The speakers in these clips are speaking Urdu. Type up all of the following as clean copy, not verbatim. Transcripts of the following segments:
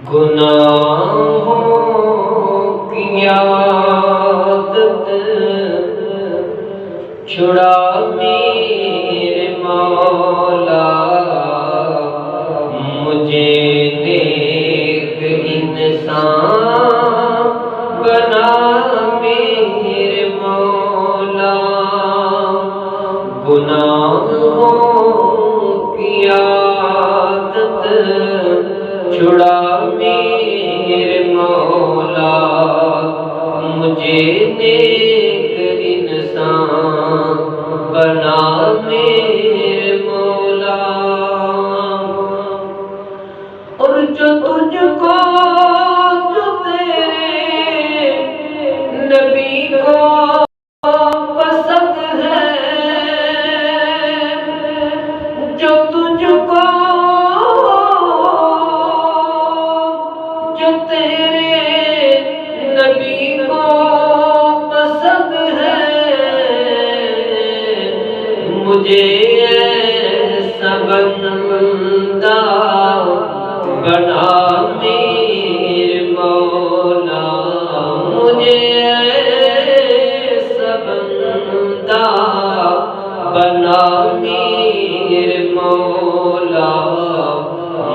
گناہوں کی عادت چھڑا میرے مولا، مجھے نیک انسان بنا میرے مولا۔ گناہوں کی عادت چھڑا میرے مولا، مجھے نیک انسان بنا میرے مولا۔ اور جو تجھ کو، جو تیرے نبی کو پسند ہے، جو تجھ کو، جو تیرے نبی کو پسند ہے، مجھے ایسا بندہ بنا میرے مولا، مجھے ایسا بندہ بنا میرے مولا،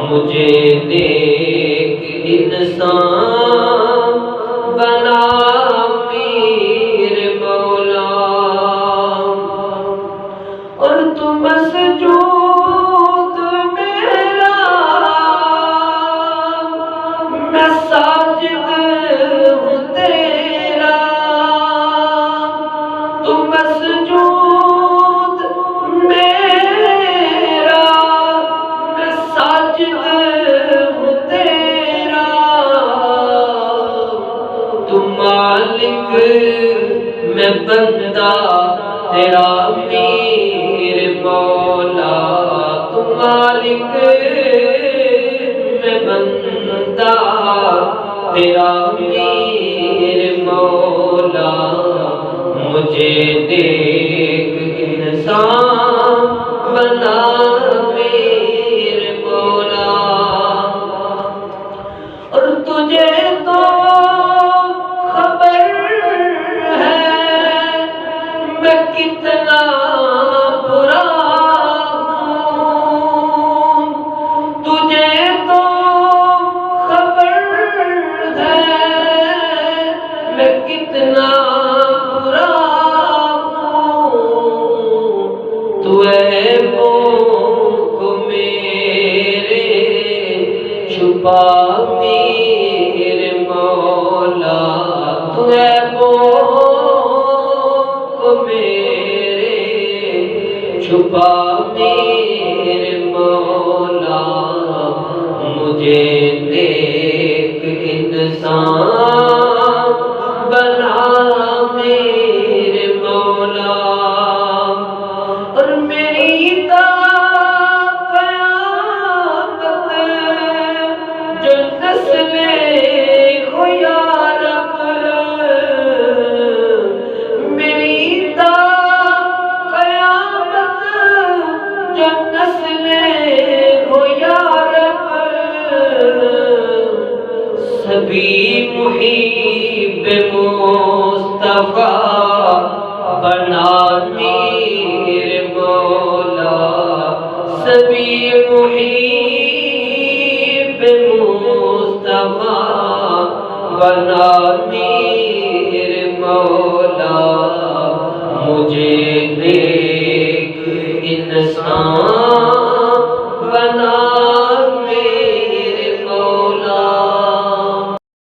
مجھے نیک انسان بنا میرے مولا۔ اور تو مسجود میرا، میں ساجد ہوں تیرا، تو مسجود میرا، میں ساجد ہوں تیرا، تو مالک میں بندہ تیرا میرے مولا، تو مالک میں بندہ تیرا میرے مولا، مجھے نیک انسان بنا میرے مولا۔ اور تجھے تو خبر ہے میں کتنا برا ہوں، تجھے تو خبر ہے میں کتنا برا ہوں، تو عیبوں کو میرے چھپا میرے مولا، تو عیبوں کو میرے چھپا میرے مولا، مجھے نیک انسان بنا میرے مولا۔ اور میری تا قیامت جو نسلیں ہو یا رب، میری تا قیامت جو نسلیں ہو یا رب، سبھی محب مصطفیٰ بنا میرے مولا، سبھی محب مصطفیٰ بنا میرے مولا، مجھے نیک انسان